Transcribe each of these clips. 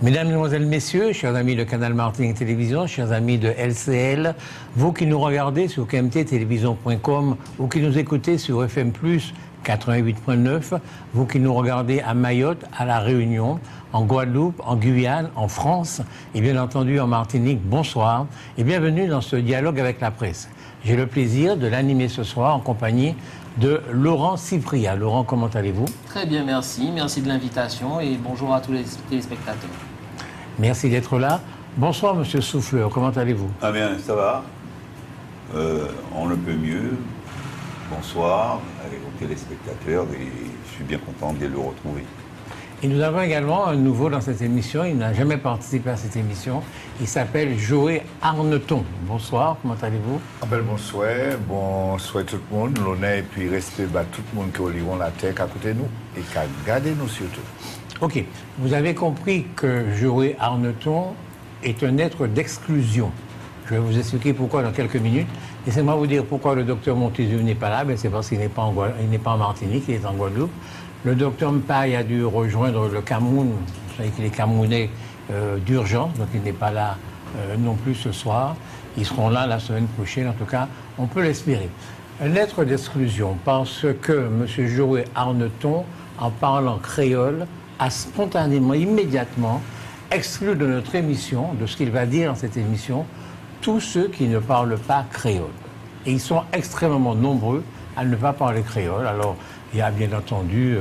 Mesdames, Mesdemoiselles, Messieurs, chers amis de Canal Martinique Télévision, chers amis de LCL, vous qui nous regardez sur kmttélévision.com ou qui nous écoutez sur FM+, 88.9, vous qui nous regardez à Mayotte, à La Réunion, en Guadeloupe, en Guyane, en France et bien entendu en Martinique, bonsoir et bienvenue dans ce dialogue avec la presse. J'ai le plaisir de l'animer ce soir en compagnie de Laurent Cypria. Laurent, comment allez-vous? Très bien, merci. Merci de l'invitation et bonjour à tous les téléspectateurs. Merci d'être là. Bonsoir, Monsieur Souffleur, comment allez-vous? Ah bien, ça va. On ne peut mieux. Bonsoir aux téléspectateurs et je suis bien content de le retrouver. Et nous avons également un nouveau dans cette émission. Il n'a jamais participé à cette émission. Il s'appelle Joé Arneton. Bonsoir, comment allez-vous? Bonsoir tout le monde. L'honneur et puis respect à tout le monde qui a la terre à côté de nous et qui a gardé nous surtout. Ok. Vous avez compris que Joé Arneton est un être d'exclusion. Je vais vous expliquer pourquoi dans quelques minutes. Laissez-moi vous dire pourquoi le docteur Montézieux n'est pas là. C'est parce qu'il n'est pas en Martinique, il est en Guadeloupe. Le docteur Mpaye a dû rejoindre le Cameroun. Vous savez qu'il est camerounais d'urgence, donc il n'est pas là non plus ce soir. Ils seront là la semaine prochaine, en tout cas, on peut l'espérer. Un être d'exclusion, parce que M. Joé Arneton, en parlant créole, a spontanément, immédiatement, exclu de notre émission, de ce qu'il va dire dans cette émission, tous ceux qui ne parlent pas créole. Et ils sont extrêmement nombreux à ne pas parler créole. Alors, il y a bien entendu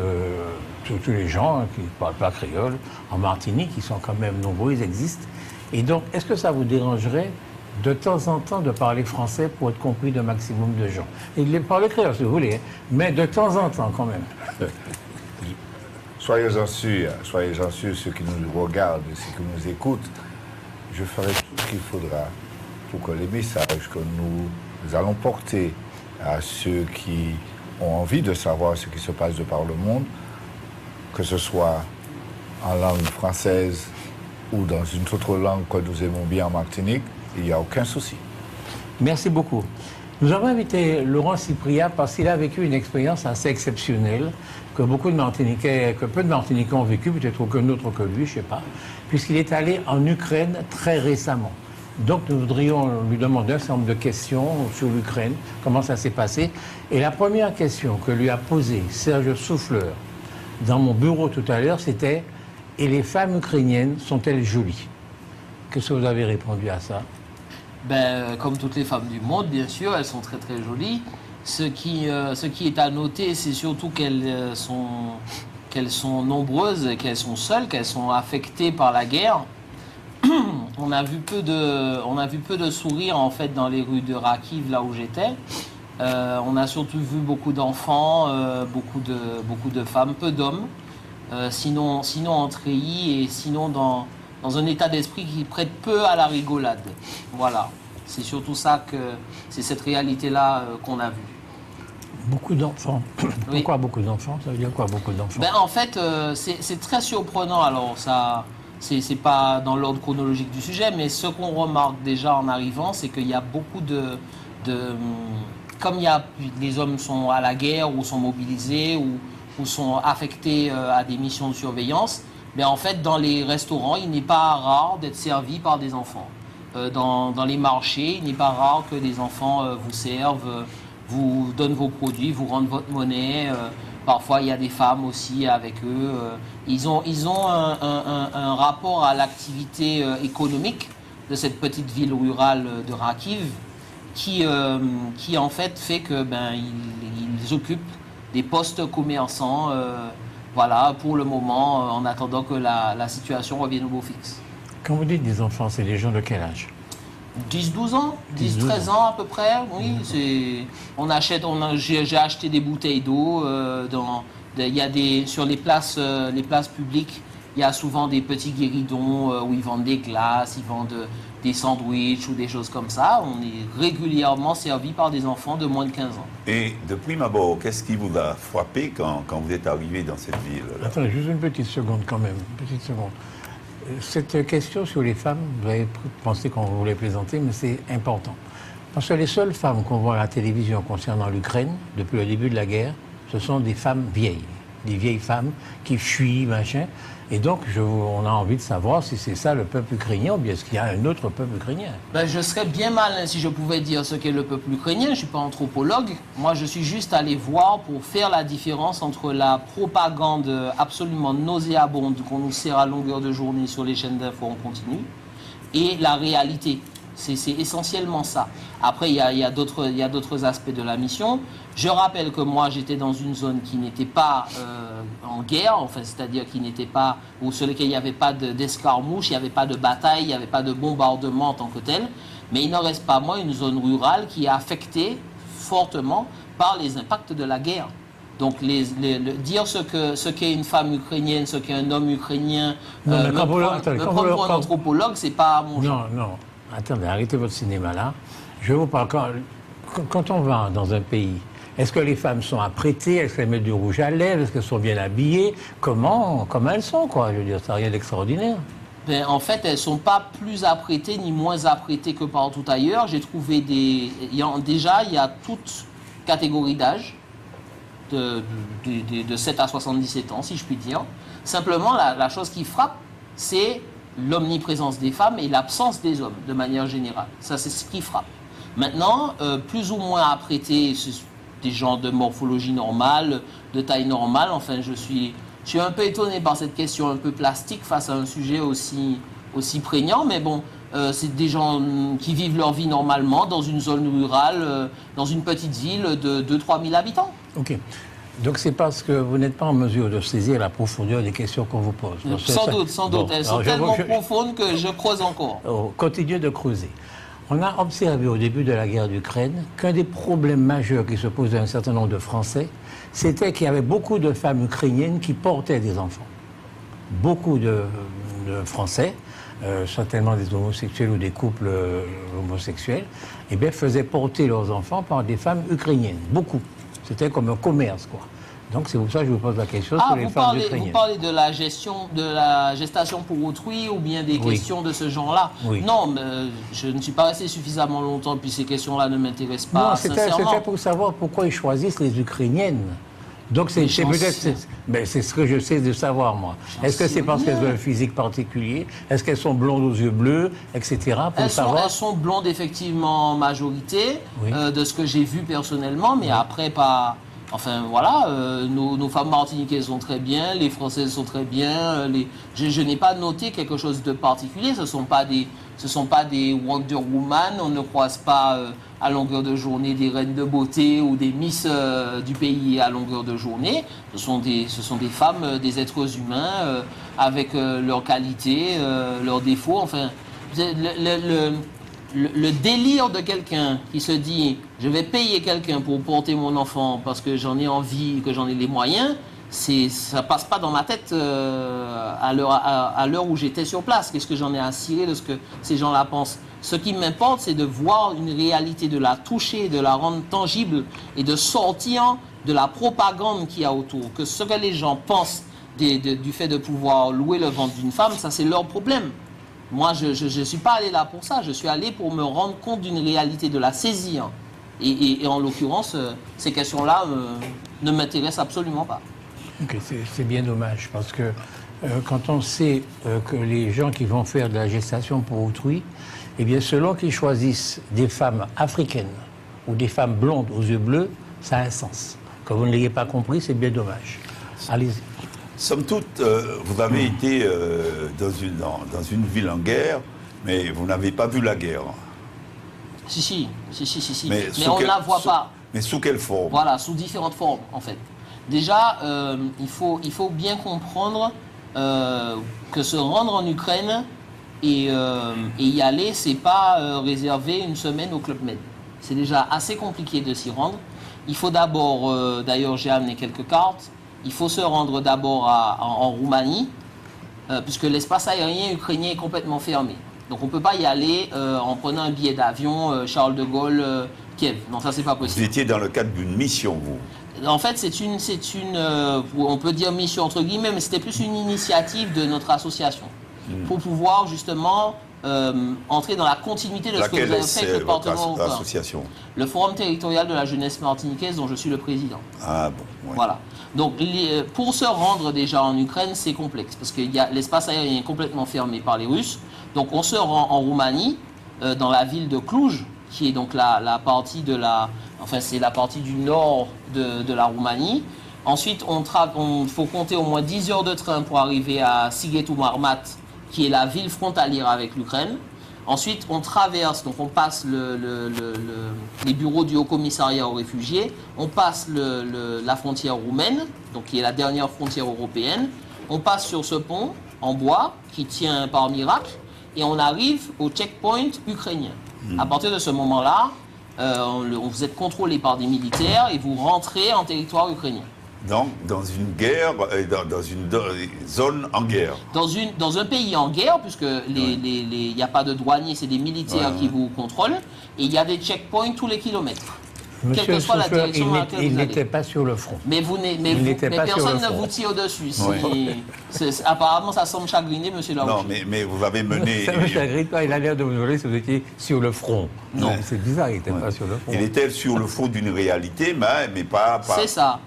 tous les gens qui ne parlent pas créole en Martinique, qui sont quand même nombreux, ils existent. Et donc, est-ce que ça vous dérangerait de temps en temps de parler français pour être compris d'un maximum de gens? Et de parler créole si vous voulez, mais de temps en temps quand même. Soyez-en sûrs, ceux qui nous regardent, ceux qui nous écoutent, je ferai tout ce qu'il faudra pour que les messages que nous allons porter à ceux qui ont envie de savoir ce qui se passe de par le monde, que ce soit en langue française ou dans une autre langue que nous aimons bien en Martinique, il n'y a aucun souci. Merci beaucoup. Nous avons invité Laurent Cypria parce qu'il a vécu une expérience assez exceptionnelle que peu de Martiniquais ont vécu, peut-être aucun autre que lui, je ne sais pas, puisqu'il est allé en Ukraine très récemment. Donc nous voudrions lui demander un certain nombre de questions sur l'Ukraine, comment ça s'est passé. Et la première question que lui a posée Serge Souffleur dans mon bureau tout à l'heure, c'était « Et les femmes ukrainiennes sont-elles jolies ?» Qu'est-ce que vous avez répondu à ça? Comme toutes les femmes du monde, bien sûr, elles sont très très jolies. Ce qui est à noter, c'est surtout qu'elles sont nombreuses, qu'elles sont seules, qu'elles sont affectées par la guerre. On a vu peu de sourires en fait dans les rues de Kharkiv, là où j'étais. On a surtout vu beaucoup d'enfants, beaucoup de femmes, peu d'hommes, sinon en treillis et sinon dans un état d'esprit qui prête peu à la rigolade. Voilà, c'est surtout ça c'est cette réalité-là qu'on a vue. Beaucoup d'enfants. Oui. Pourquoi beaucoup d'enfants? Ça veut dire quoi, beaucoup d'enfants? En fait, c'est très surprenant. Alors ça, c'est pas dans l'ordre chronologique du sujet, mais ce qu'on remarque déjà en arrivant, c'est qu'il y a beaucoup comme les hommes sont à la guerre ou sont mobilisés ou sont affectés à des missions de surveillance, mais en fait, dans les restaurants, il n'est pas rare d'être servi par des enfants. Dans les marchés, il n'est pas rare que des enfants vous servent, vous donnent vos produits, vous rendent votre monnaie. Parfois, il y a des femmes aussi avec eux. Ils ont un rapport à l'activité économique de cette petite ville rurale de Kharkiv qui en fait que ils occupent des postes commerçants. Voilà, pour le moment, en attendant que la situation revienne au beau fixe. Quand vous dites des enfants, c'est des gens de quel âge? 10-12 ans, 10-13 ans à peu près, oui. J'ai acheté des bouteilles d'eau. Sur les places publiques, il y a souvent des petits guéridons où ils vendent des glaces, ils vendent des sandwichs ou des choses comme ça. On est régulièrement servi par des enfants de moins de 15 ans. Et de prime abord, qu'est-ce qui vous a frappé quand vous êtes arrivé dans cette ville? Attendez, juste une petite seconde quand même, une petite seconde. Cette question sur les femmes, vous avez pensé qu'on voulait plaisanter, mais c'est important. Parce que les seules femmes qu'on voit à la télévision concernant l'Ukraine, depuis le début de la guerre, ce sont des femmes vieilles. des vieilles femmes qui fuient, machin. Et donc, on a envie de savoir si c'est ça le peuple ukrainien ou bien est-ce qu'il y a un autre peuple ukrainien. Ben, je serais bien malin si je pouvais dire ce qu'est le peuple ukrainien. Je ne suis pas anthropologue. Moi, je suis juste allé voir pour faire la différence entre la propagande absolument nauséabonde qu'on nous sert à longueur de journée sur les chaînes d'infos en continu et la réalité. C'est essentiellement ça. Après, il y a d'autres aspects de la mission. Je rappelle que moi, j'étais dans une zone qui n'était pas en guerre, enfin, c'est-à-dire qui n'était pas, ou sur laquelle il n'y avait pas d'escarmouche, il n'y avait pas de bataille, il n'y avait pas de bombardement en tant que tel. Mais il n'en reste pas moins une zone rurale qui est affectée fortement par les impacts de la guerre. Donc, dire ce qu'est une femme ukrainienne, ce qu'est un homme ukrainien, me prendre pour un anthropologue, c'est pas mon genre. Non. Attendez, arrêtez votre cinéma là. Je vous parle, quand on va dans un pays, est-ce que les femmes sont apprêtées? Est-ce qu'elles mettent du rouge à lèvres? Est-ce qu'elles sont bien habillées? Comment elles sont, quoi? Je veux dire, ça n'a rien d'extraordinaire. Ben, en fait, elles ne sont pas plus apprêtées ni moins apprêtées que partout ailleurs. J'ai trouvé déjà, il y a toute catégorie d'âge, de 7 à 77 ans, si je puis dire. Simplement, la chose qui frappe, c'est l'omniprésence des femmes et l'absence des hommes, de manière générale. Ça, c'est ce qui frappe. Maintenant, plus ou moins apprêtés, des gens de morphologie normale, de taille normale. Enfin, je suis un peu étonné par cette question un peu plastique face à un sujet aussi prégnant, mais bon, c'est des gens qui vivent leur vie normalement dans une zone rurale, dans une petite ville de 2-3 000 habitants. Ok. Donc c'est parce que vous n'êtes pas en mesure de saisir la profondeur des questions qu'on vous pose. Donc, sans doute. Elles sont tellement profondes que je creuse encore. Continuez de creuser. On a observé au début de la guerre d'Ukraine qu'un des problèmes majeurs qui se posaient à un certain nombre de Français, c'était qu'il y avait beaucoup de femmes ukrainiennes qui portaient des enfants. Beaucoup de Français, certainement des homosexuels ou des couples homosexuels, eh bien, faisaient porter leurs enfants par des femmes ukrainiennes. Beaucoup. C'était comme un commerce, quoi. Donc c'est pour ça que je vous pose la question sur les femmes ukrainiennes. Vous parlez de la gestation pour autrui ou bien des questions de ce genre-là? Oui. Non, mais je ne suis pas resté suffisamment longtemps, puis ces questions-là ne m'intéressent pas sincèrement. C'était pour savoir pourquoi ils choisissent les Ukrainiennes. Donc c'est ce que je sais de savoir, moi. Est-ce que c'est parce qu'elles ont un physique particulier? Est-ce qu'elles sont blondes aux yeux bleus, etc. Elles sont blondes, effectivement, en majorité, oui. De ce que j'ai vu personnellement, mais après, pas... Enfin, voilà, nos femmes martiniquaises sont très bien, les Françaises sont très bien. Je n'ai pas noté quelque chose de particulier. Ce ne sont pas des Wonder Woman. On ne croise pas à longueur de journée des reines de beauté ou des Miss du pays à longueur de journée. Ce sont des femmes, des êtres humains avec leurs qualités, leurs défauts. Enfin, le délire de quelqu'un qui se dit « je vais payer quelqu'un pour porter mon enfant parce que j'en ai envie, que j'en ai les moyens », ça passe pas dans ma tête à l'heure où j'étais sur place. Qu'est-ce que j'en ai à cirer de ce que ces gens-là pensent? Ce qui m'importe, c'est de voir une réalité, de la toucher, de la rendre tangible et de sortir de la propagande qu'il y a autour. Que ce que les gens pensent du fait de pouvoir louer le ventre d'une femme, ça c'est leur problème. Moi, je ne suis pas allé là pour ça. Je suis allé pour me rendre compte d'une réalité, de la saisir. Et en l'occurrence, ces questions-là ne m'intéressent absolument pas. Okay, c'est bien dommage, parce que quand on sait que les gens qui vont faire de la gestation pour autrui, eh bien, selon qu'ils choisissent des femmes africaines ou des femmes blondes aux yeux bleus, ça a un sens. Que vous ne l'ayez pas compris, c'est bien dommage. Allez-y. Somme toute, vous avez été dans une ville en guerre, mais vous n'avez pas vu la guerre. Si. Mais on ne la voit pas. Mais sous quelle forme? Voilà, sous différentes formes, en fait. Déjà, il faut bien comprendre que se rendre en Ukraine et y aller, c'est pas réserver une semaine au Club Med. C'est déjà assez compliqué de s'y rendre. Il faut d'abord, d'ailleurs j'ai amené quelques cartes, il faut se rendre d'abord en Roumanie, puisque l'espace aérien ukrainien est complètement fermé. Donc on ne peut pas y aller en prenant un billet d'avion Charles de Gaulle, Kiev. Non, ça c'est pas possible. Vous étiez dans le cadre d'une mission, vous? En fait, c'est une on peut dire mission entre guillemets, mais c'était plus une initiative de notre association. Pour pouvoir justement entrer dans la continuité de ce que vous avez fait avec le Parlement européen. Association? Le Forum territorial de la jeunesse martiniquaise dont je suis le président. Ah bon, ouais. Voilà. Donc, pour se rendre déjà en Ukraine, c'est complexe parce que l'espace aérien est complètement fermé par les Russes. Donc, on se rend en Roumanie, dans la ville de Cluj, qui est donc la partie c'est la partie du nord de la Roumanie. Ensuite, il faut compter au moins 10 heures de train pour arriver à Sighetu Marmaț, qui est la ville frontalière avec l'Ukraine. Ensuite, on traverse, donc on passe les bureaux du Haut-Commissariat aux réfugiés, on passe la frontière roumaine, donc qui est la dernière frontière européenne, on passe sur ce pont en bois qui tient par miracle et on arrive au checkpoint ukrainien. À partir de ce moment-là, vous êtes contrôlé par des militaires et vous rentrez en territoire ukrainien. Donc, dans une guerre, dans une zone en guerre. Dans un pays en guerre, puisque il n'y a pas de douaniers, c'est des militaires qui vous contrôlent, et il y a des checkpoints tous les kilomètres. Monsieur Quelle que soit la direction dans laquelle il vous allez. n'était pas sur le front. Mais personne ne vous tire dessus. Apparemment, ça semble chagriner, monsieur Larouche. Non, mais vous avez mené... Ça ne me chagrine pas, il a l'air de vous demander si vous étiez sur le front. Non. C'est bizarre, il n'était pas sur le front. Il était sur le front d'une réalité, mais pas c'est ça.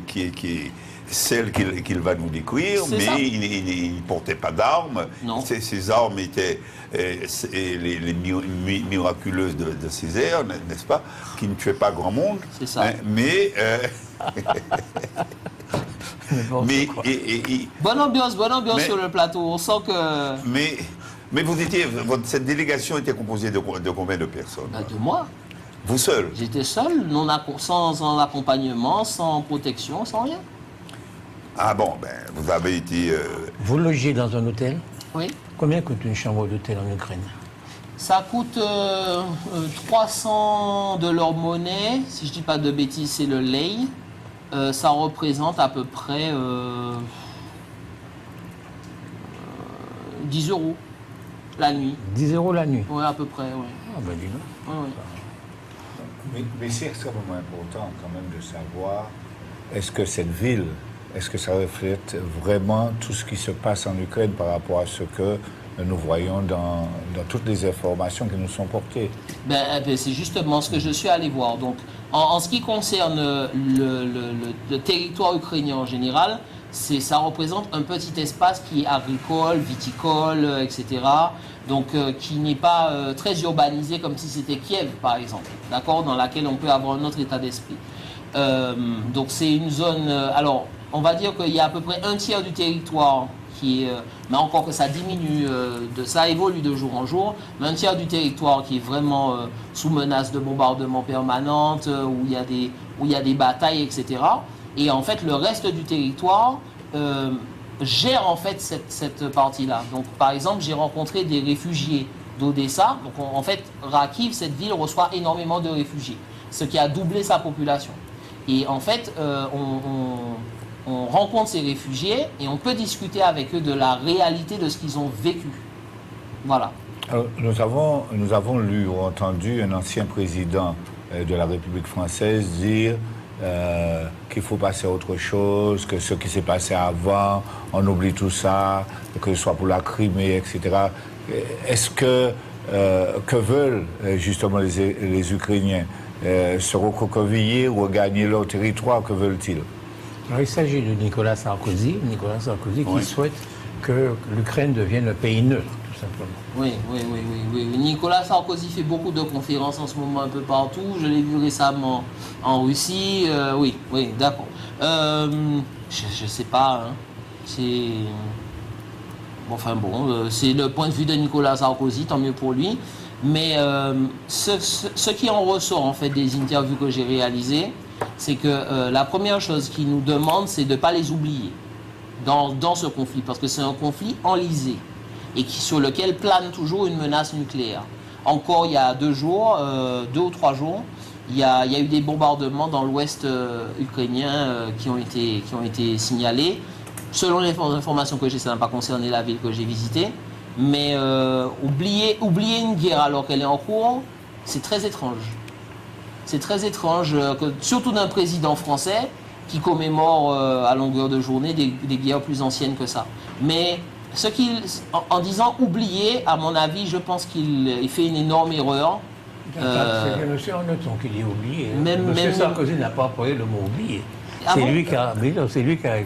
Qui est celle qu'il va nous décrire, C'est mais ça. il ne portait pas d'armes. Non. Ces armes étaient les miraculeuses de Césaire, n'est-ce pas, qui ne tuaient pas grand monde. C'est ça. Hein, mais... Bonne ambiance sur le plateau. On sent que... Mais cette délégation était composée de combien de personnes? De moi. Vous seul? J'étais seul, sans accompagnement, sans protection, sans rien. Ah bon, vous avez été... Vous logez dans un hôtel? Oui. Combien coûte une chambre d'hôtel en Ukraine? Ça coûte 300 de leur monnaie. Si je ne dis pas de bêtises, c'est le lei. Ça représente à peu près 10 euros la nuit. 10 euros la nuit? Oui, à peu près, oui. Ah ben dis donc. Oui. Mais c'est extrêmement important quand même de savoir, est-ce que cette ville, est-ce que ça reflète vraiment tout ce qui se passe en Ukraine par rapport à ce que nous voyons dans toutes les informations qui nous sont portées? C'est justement ce que je suis allé voir. Donc, en ce qui concerne le territoire ukrainien en général, ça représente un petit espace qui est agricole, viticole, etc. Donc, qui n'est pas très urbanisé comme si c'était Kiev, par exemple, d'accord, dans laquelle on peut avoir un autre état d'esprit. Donc, c'est une zone... alors, on va dire qu'il y a à peu près un tiers du territoire qui est... mais encore que ça diminue, ça évolue de jour en jour, mais un tiers du territoire qui est vraiment sous menace de bombardement permanente, où il y a des batailles, etc. Et en fait, le reste du territoire gère en fait cette partie-là. Donc, par exemple, j'ai rencontré des réfugiés d'Odessa. Donc, en fait, Kharkiv, cette ville, reçoit énormément de réfugiés, ce qui a doublé sa population. Et en fait, on rencontre ces réfugiés et on peut discuter avec eux de la réalité de ce qu'ils ont vécu. Voilà. Alors, nous avons lu ou entendu un ancien président de la République française dire qu'il faut passer à autre chose, que ce qui s'est passé avant, on oublie tout ça, que ce soit pour la Crimée, etc. Est-ce que veulent justement les Ukrainiens se recroqueviller ou gagner leur territoire? Que veulent-ils? Alors, il s'agit de Nicolas Sarkozy qui souhaite que l'Ukraine devienne un pays neutre, tout simplement. Oui. Nicolas Sarkozy fait beaucoup de conférences en ce moment un peu partout. Je l'ai vu récemment en Russie. Oui, d'accord. Je sais pas. Hein. C'est... c'est le point de vue de Nicolas Sarkozy, tant mieux pour lui. Mais ce qui en ressort en fait des interviews que j'ai réalisées, c'est que la première chose qu'ils nous demandent, c'est de ne pas les oublier dans ce conflit, parce que c'est un conflit enlisé et sur lequel plane toujours une menace nucléaire. Encore il y a 2 ou 3 jours, il y a eu des bombardements dans l'ouest ukrainien qui ont été signalés. Selon les informations que j'ai, ça n'a pas concerné la ville que j'ai visitée, mais oublier une guerre alors qu'elle est en cours, c'est très étrange. C'est très étrange, surtout d'un président français qui commémore à longueur de journée des guerres plus anciennes que ça. Mais en disant oublier, à mon avis, je pense qu'il fait une énorme erreur. C'est M. Arneton qui dit oublier. M. Sarkozy n'a pas employé le mot oublier. C'est lui qui a.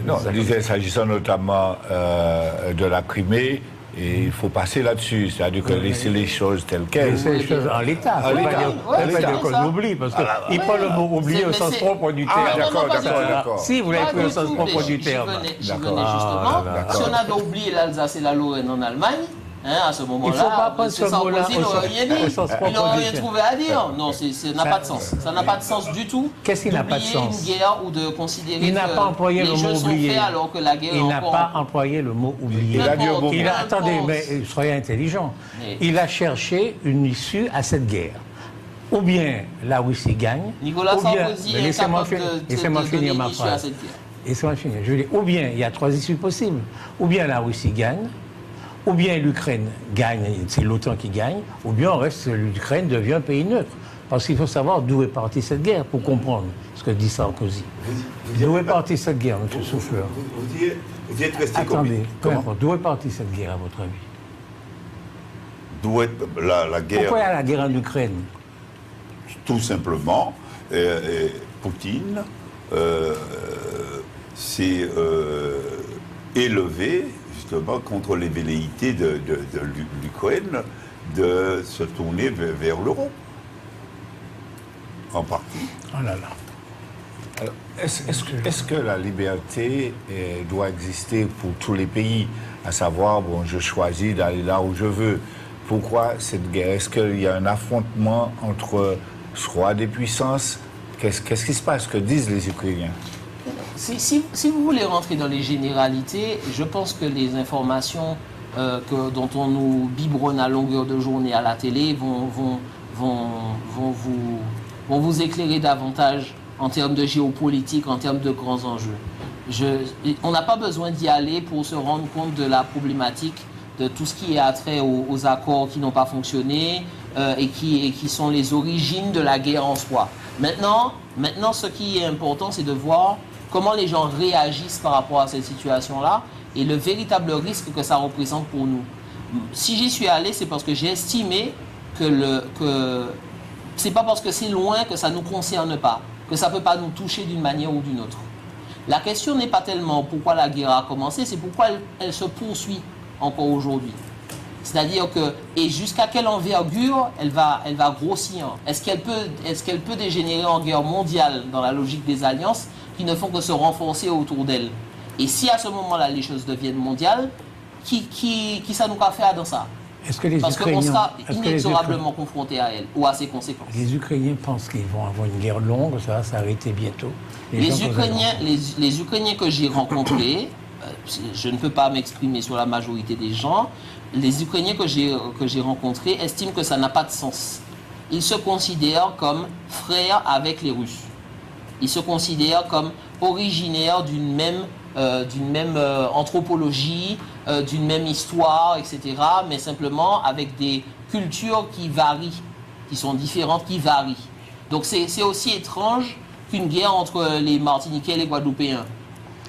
Non, il disait, s'agissant notamment de la Crimée, et il faut passer là-dessus, c'est-à-dire que laisser les choses telles quelles. Laisser les choses en l'état. Il ne faut pas dire qu'on oublie, parce qu'il prend le mot oublier au sens propre du terme. D'accord. Si, vous l'avez pris au sens propre du terme. J'y venais justement. Si on avait oublié l'Alsace et la Lorraine en Allemagne, à ce moment-là, il ne faut pas prendre ce mot-là il n'aurait rien dit. Il n'aurait rien trouvé à dire. Non, ça n'a pas de sens. Ça n'a pas de sens du tout. Qu'est-ce qui n'a pas de sens? Une guerre ou de considérer il n'a pas employé le mot oublier. Alors que la guerre il n'a pas employé le mot oublier. Attendez, mais soyez intelligent. Il a cherché une issue à cette guerre. Ou bien la Russie gagne. Nicolas Sarkozy est capable de finir ma phrase. Laissez-moi finir. Je veux dire, ou bien il y a trois issues possibles. Ou bien la Russie gagne. Ou bien l'Ukraine gagne, c'est l'OTAN qui gagne, ou bien l'Ukraine devient un pays neutre. Parce qu'il faut savoir d'où est partie cette guerre pour comprendre ce que dit Sarkozy. D'où est partie cette guerre, M. Souffleur? Vous y êtes resté Attendez, d'où est partie cette guerre, à votre avis? D'où est la guerre? Pourquoi il y a la guerre en Ukraine? Tout simplement, Poutine s'est élevé contre les velléités de l'Ukraine de se tourner vers l'Europe. En partie. Oh là là. Alors, est-ce que la liberté doit exister pour tous les pays? À savoir, bon, je choisis d'aller là où je veux. Pourquoi cette guerre? Est-ce qu'il y a un affrontement entre soit des puissances? Qu'est-ce qui se passe? Que disent les Ukrainiens? Si vous voulez rentrer dans les généralités, je pense que les informations dont on nous biberonne à longueur de journée à la télé vont vous éclairer davantage en termes de géopolitique, en termes de grands enjeux. On n'a pas besoin d'y aller pour se rendre compte de la problématique de tout ce qui est attrait aux accords qui n'ont pas fonctionné et qui sont les origines de la guerre en soi. Maintenant, ce qui est important, c'est de voir comment les gens réagissent par rapport à cette situation-là et le véritable risque que ça représente pour nous. Si j'y suis allé, c'est parce que j'ai estimé que c'est pas parce que c'est loin que ça ne nous concerne pas, que ça ne peut pas nous toucher d'une manière ou d'une autre. La question n'est pas tellement pourquoi la guerre a commencé, c'est pourquoi elle se poursuit encore aujourd'hui. C'est-à-dire que, et jusqu'à quelle envergure elle va grossir? Est-ce qu'elle peut dégénérer en guerre mondiale dans la logique des alliances qui ne font que se renforcer autour d'elle? Et si à ce moment-là les choses deviennent mondiales, qui ça nous a fait dans ça? Parce qu'on sera inexorablement confronté à elle ou à ses conséquences. Les Ukrainiens pensent qu'ils vont avoir une guerre longue, ça va s'arrêter bientôt. Les Ukrainiens que j'ai rencontrés, je ne peux pas m'exprimer sur la majorité des gens, les Ukrainiens que j'ai rencontrés estiment que ça n'a pas de sens. Ils se considèrent comme frères avec les Russes. Ils se considèrent comme originaires d'une même anthropologie, d'une même histoire, etc., mais simplement avec des cultures qui varient, qui sont différentes, qui varient. Donc c'est aussi étrange qu'une guerre entre les Martiniquais et les Guadeloupéens.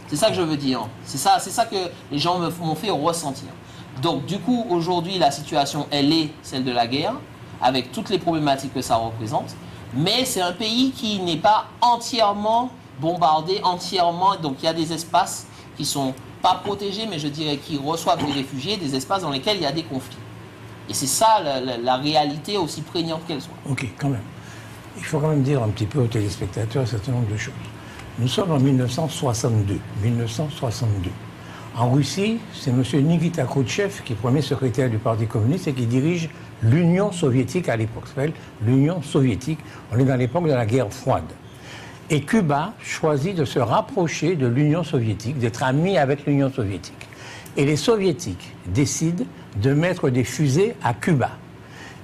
C'est ça que je veux dire. C'est ça que les gens m'ont fait ressentir. Donc du coup, aujourd'hui, la situation, elle est celle de la guerre, avec toutes les problématiques que ça représente, mais c'est un pays qui n'est pas entièrement bombardés entièrement, donc il y a des espaces qui ne sont pas protégés, mais je dirais qui reçoivent des réfugiés, des espaces dans lesquels il y a des conflits. Et c'est ça la réalité, aussi prégnante qu'elle soit. Ok, quand même. Il faut quand même dire un petit peu aux téléspectateurs un certain nombre de choses. Nous sommes en 1962. 1962. En Russie, c'est M. Nikita Khrouchtchev qui est premier secrétaire du Parti communiste et qui dirige l'Union soviétique à l'époque. Ça s'appelle l'Union soviétique. On est dans l'époque de la guerre froide. Et Cuba choisit de se rapprocher de l'Union soviétique, d'être ami avec l'Union soviétique. Et les soviétiques décident de mettre des fusées à Cuba.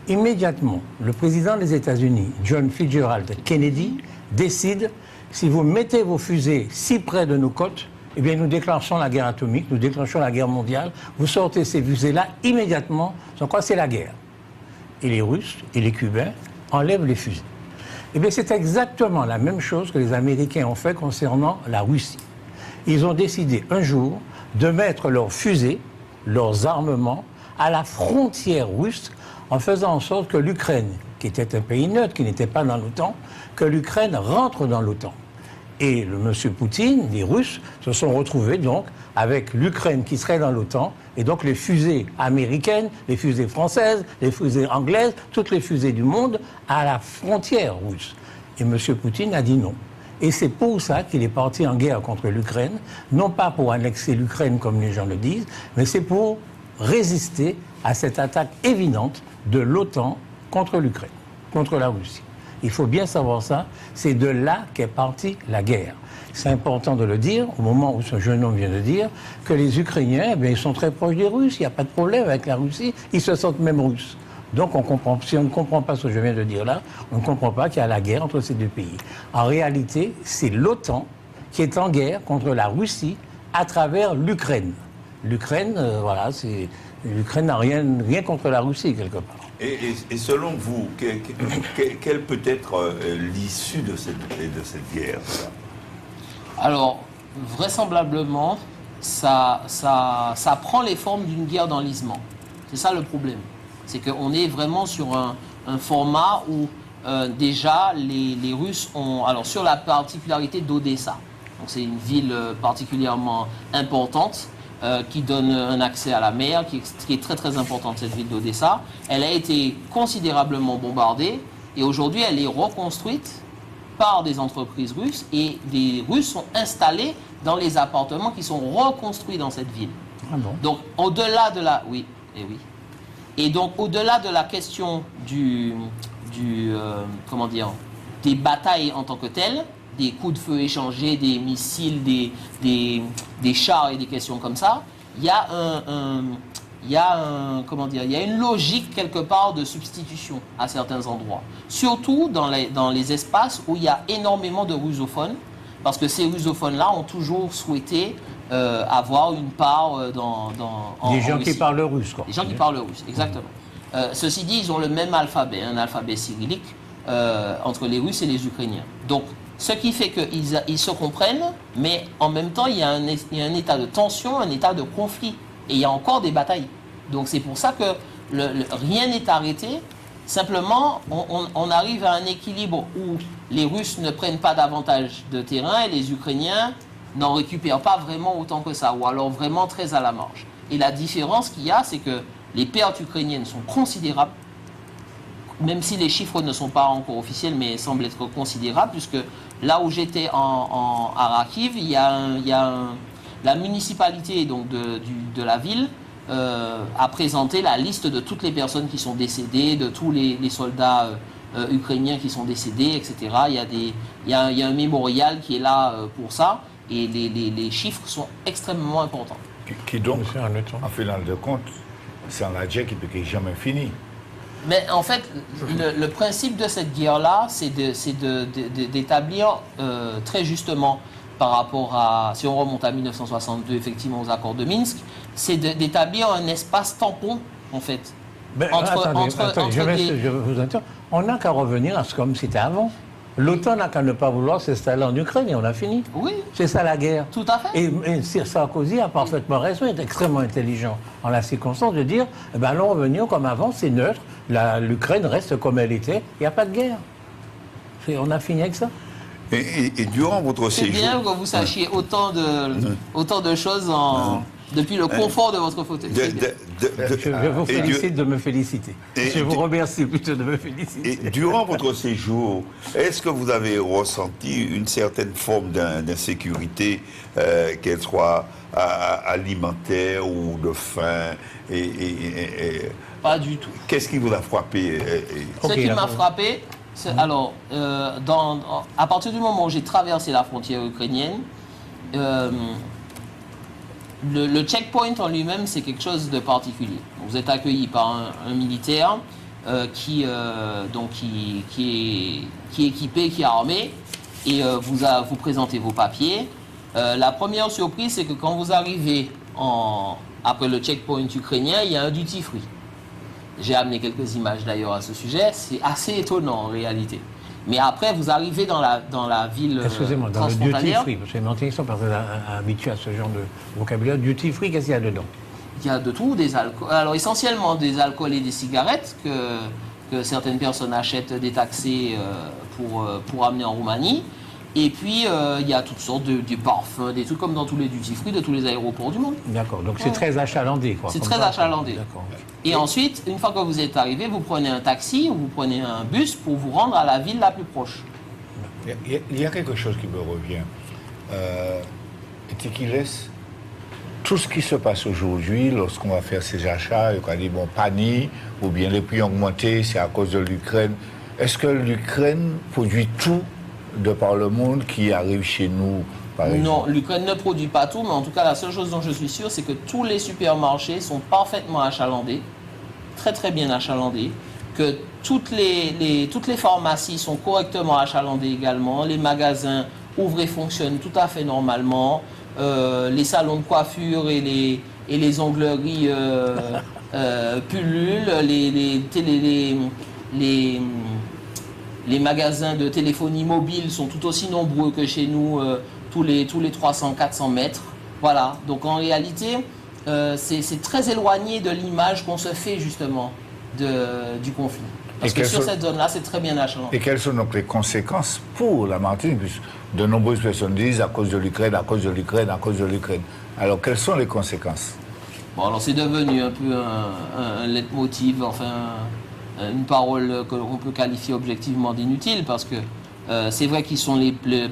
Immédiatement, le président des États-Unis, John Fitzgerald Kennedy, décide, si vous mettez vos fusées si près de nos côtes, eh bien nous déclenchons la guerre atomique, nous déclenchons la guerre mondiale, vous sortez ces fusées-là immédiatement, sans quoi c'est la guerre. Et les Russes et les Cubains enlèvent les fusées. Eh bien, c'est exactement la même chose que les Américains ont fait concernant la Russie. Ils ont décidé un jour de mettre leurs fusées leurs armements à la frontière russe en faisant en sorte que l'Ukraine, qui était un pays neutre, qui n'était pas dans l'OTAN, que l'Ukraine rentre dans l'OTAN. Et le monsieur Poutine, les Russes, se sont retrouvés donc avec l'Ukraine qui serait dans l'OTAN, et donc les fusées américaines, les fusées françaises, les fusées anglaises, toutes les fusées du monde à la frontière russe. Et monsieur Poutine a dit non. Et c'est pour ça qu'il est parti en guerre contre l'Ukraine, non pas pour annexer l'Ukraine comme les gens le disent, mais c'est pour résister à cette attaque évidente de l'OTAN contre l'Ukraine, contre la Russie. Il faut bien savoir ça, c'est de là qu'est partie la guerre. C'est important de le dire, au moment où ce jeune homme vient de dire, que les Ukrainiens, ils sont très proches des Russes, il n'y a pas de problème avec la Russie, ils se sentent même Russes. Donc si on ne comprend pas ce que je viens de dire là, on ne comprend pas qu'il y a la guerre entre ces deux pays. En réalité, c'est l'OTAN qui est en guerre contre la Russie à travers l'Ukraine. L'Ukraine, l'Ukraine n'a rien contre la Russie, quelque part. Et selon vous, quelle peut être l'issue de cette guerre? Alors, vraisemblablement, ça prend les formes d'une guerre d'enlisement. C'est ça le problème. C'est qu'on est vraiment sur un format où déjà les Russes ont... Alors, sur la particularité d'Odessa, donc c'est une ville particulièrement importante, qui donne un accès à la mer, qui est très très importante, cette ville d'Odessa. Elle a été considérablement bombardée et aujourd'hui elle est reconstruite par des entreprises russes et des Russes sont installés dans les appartements qui sont reconstruits dans cette ville. Ah bon? Donc au-delà de la... Oui, et oui. Et donc au-delà de la question comment dire, des batailles en tant que telles, des coups de feu échangés, des missiles, des chars et des questions comme ça, il y a une logique quelque part de substitution à certains endroits. Surtout dans les espaces où il y a énormément de russophones, parce que ces russophones-là ont toujours souhaité avoir une part en des gens Russie. qui parlent russe, quoi. Des gens qui parlent russe, exactement. Ceci dit, ils ont le même alphabet, un alphabet cyrillique, entre les Russes et les Ukrainiens. Donc, ce qui fait qu'ils se comprennent, mais en même temps, il y a un état de tension, un état de conflit. Et il y a encore des batailles. Donc c'est pour ça que rien n'est arrêté. Simplement, on arrive à un équilibre où les Russes ne prennent pas davantage de terrain et les Ukrainiens n'en récupèrent pas vraiment autant que ça, ou alors vraiment très à la marge. Et la différence qu'il y a, c'est que les pertes ukrainiennes sont considérables, même si les chiffres ne sont pas encore officiels, mais semblent être considérables, puisque là où j'étais à Kharkiv, la municipalité donc, de la ville a présenté la liste de toutes les personnes qui sont décédées, de tous les soldats ukrainiens qui sont décédés, etc. Il y a un mémorial qui est là pour ça, et les chiffres sont extrêmement importants. Qui donc, en final de compte, c'est un guerre qui peut jamais finir. Mais en fait, le principe de cette guerre-là, c'est d'établir très justement par rapport à, si on remonte à 1962, effectivement aux accords de Minsk, c'est d'établir un espace tampon, en fait. Ben, je vous interromps. On n'a qu'à revenir à ce comme c'était avant. L'OTAN n'a qu'à ne pas vouloir s'installer en Ukraine et on a fini. Oui. C'est ça la guerre. Tout à fait. Et Sarkozy a parfaitement raison, il est extrêmement intelligent en la circonstance de dire allons revenir comme avant, c'est neutre, l'Ukraine reste comme elle était, il n'y a pas de guerre. On a fini avec ça. Et durant votre séjour... C'est bien que vous sachiez autant de choses depuis le confort de votre fauteuil. Je vous félicite de me féliciter. Je vous remercie plutôt de me féliciter. Et durant votre séjour, est-ce que vous avez ressenti une certaine forme d'insécurité, qu'elle soit alimentaire ou de faim Pas du tout. Qu'est-ce qui vous a frappé Ce qui m'a frappé, alors, à partir du moment où j'ai traversé la frontière ukrainienne, le checkpoint en lui-même, c'est quelque chose de particulier. Vous êtes accueilli par un militaire qui est équipé, qui est armé, et vous présentez vos papiers. La première surprise, c'est que quand vous arrivez après le checkpoint ukrainien, il y a un duty free. J'ai amené quelques images d'ailleurs à ce sujet. C'est assez étonnant en réalité. Mais après, vous arrivez dans la ville Excusez-moi, dans le duty free, parce que les Antillais sont habitués à ce genre de vocabulaire. Duty free, qu'est-ce qu'il y a dedans? Il y a de tout, des alcools. Alors essentiellement des alcools et des cigarettes que certaines personnes achètent détaxés pour amener en Roumanie. Et puis il y a toutes sortes de parfums, des trucs comme dans tous les duty-free de tous les aéroports du monde. D'accord, donc c'est très achalandé, quoi. C'est comme très ça. achalandé. D'accord. Et ensuite, une fois que vous êtes arrivé, vous prenez un taxi ou vous prenez un bus pour vous rendre à la ville la plus proche. Il y a quelque chose qui me revient. C'est qu'il laisse tout ce qui se passe aujourd'hui, lorsqu'on va faire ses achats, et qu'on dit, bon, panique, ou bien les prix ont augmenté, c'est à cause de l'Ukraine. Est-ce que l'Ukraine produit tout de par le monde qui arrive chez nous, par exemple? Non, l'Ukraine ne produit pas tout, mais en tout cas, la seule chose dont je suis sûr, c'est que tous les supermarchés sont parfaitement achalandés, très très bien achalandés, que toutes les pharmacies sont correctement achalandées également, les magasins ouvrent et fonctionnent tout à fait normalement, les salons de coiffure et les ongleries pullulent, les magasins de téléphonie mobile sont tout aussi nombreux que chez nous, tous les 300-400 mètres. Voilà, donc en réalité, c'est très éloigné de l'image qu'on se fait justement du conflit. Parce que sur cette zone-là, c'est très bien achalandé. Et quelles sont donc les conséquences pour la Martinique? De nombreuses personnes disent à cause de l'Ukraine, à cause de l'Ukraine, à cause de l'Ukraine. Alors, quelles sont les conséquences? Bon, alors c'est devenu un peu un leitmotiv, enfin, une parole qu'on peut qualifier objectivement d'inutile, parce que c'est vrai qu'ils sont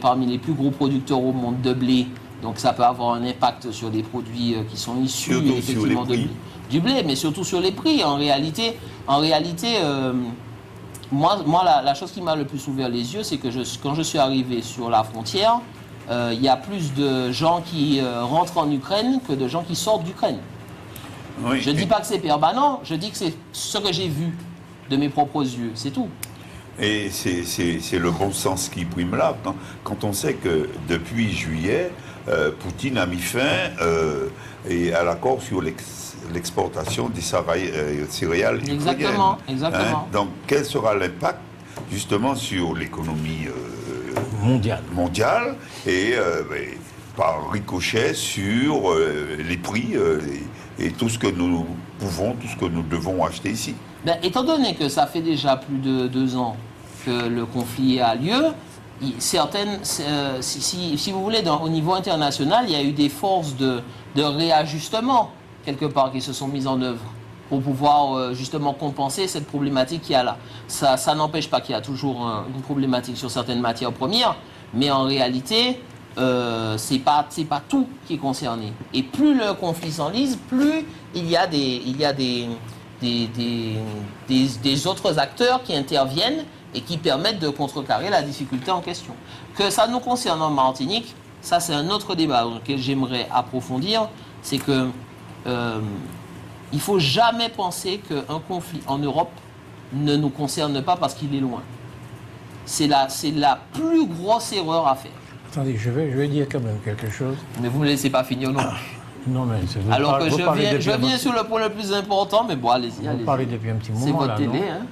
parmi les plus gros producteurs au monde de blé, donc ça peut avoir un impact sur les produits qui sont issus effectivement du blé, mais surtout sur les prix. En réalité, moi la chose qui m'a le plus ouvert les yeux, c'est que quand je suis arrivé sur la frontière, il y a plus de gens qui rentrent en Ukraine que de gens qui sortent d'Ukraine. Oui. Je ne dis pas que c'est permanent, je dis que c'est ce que j'ai vu de mes propres yeux, c'est tout. Et c'est le bon sens qui prime là. Quand on sait que depuis juillet, Poutine a mis fin à l'accord sur l'exportation des céréales ukrainiennes. Exactement, exactement. Hein? Donc, quel sera l'impact justement sur l'économie mondiale et par ricochet sur les prix et tout ce que nous pouvons, tout ce que nous devons acheter ici? Étant donné que ça fait déjà plus de 2 ans que le conflit a lieu, si vous voulez, au niveau international, il y a eu des forces de réajustement, quelque part, qui se sont mises en œuvre pour pouvoir justement compenser cette problématique qu'il y a là. Ça n'empêche pas qu'il y a toujours une problématique sur certaines matières premières, mais en réalité, c'est pas tout qui est concerné. Et plus le conflit s'enlise, plus il y a des autres acteurs qui interviennent et qui permettent de contrecarrer la difficulté en question. Que ça nous concerne en Martinique, ça c'est un autre débat auquel j'aimerais approfondir, c'est que il ne faut jamais penser qu'un conflit en Europe ne nous concerne pas parce qu'il est loin. C'est la plus grosse erreur à faire. Attendez, je vais dire quand même quelque chose. Mais vous ne me laissez pas finir, non? Non, mais alors que je viens sur le point le plus important, mais bon, allez-y. Vous parlez depuis un petit moment. C'est votre là, télé, non? Hein?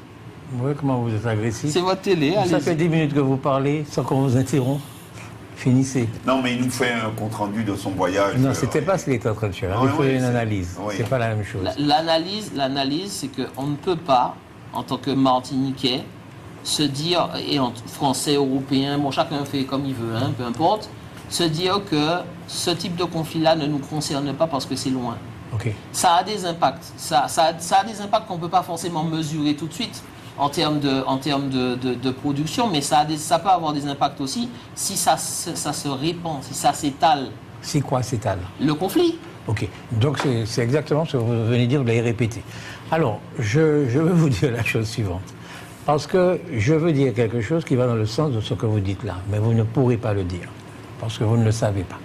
Oui, comment vous êtes agressif. C'est votre télé, allez-y. Ça fait 10 minutes que vous parlez sans qu'on vous interrompt. Finissez. Non, mais il nous fait un compte-rendu de son voyage. Non, c'était pas ce qu'il était en train de faire. Il fait une analyse. Oui. C'est pas la même chose. L'analyse, c'est qu'on ne peut pas, en tant que Martiniquais, se dire, et en français, européen, bon, chacun fait comme il veut, hein, peu importe, se dire que ce type de conflit-là ne nous concerne pas parce que c'est loin. Okay. Ça a des impacts. Ça a des impacts qu'on ne peut pas forcément mesurer tout de suite en termes de production, mais ça peut avoir des impacts aussi si ça se répand, si ça s'étale. Si quoi s'étale? Le conflit. Ok. Donc c'est exactement ce que vous venez de dire, vous l'avez répété. Alors, je veux vous dire la chose suivante. Parce que je veux dire quelque chose qui va dans le sens de ce que vous dites là, mais vous ne pourrez pas le dire, parce que vous ne le savez pas.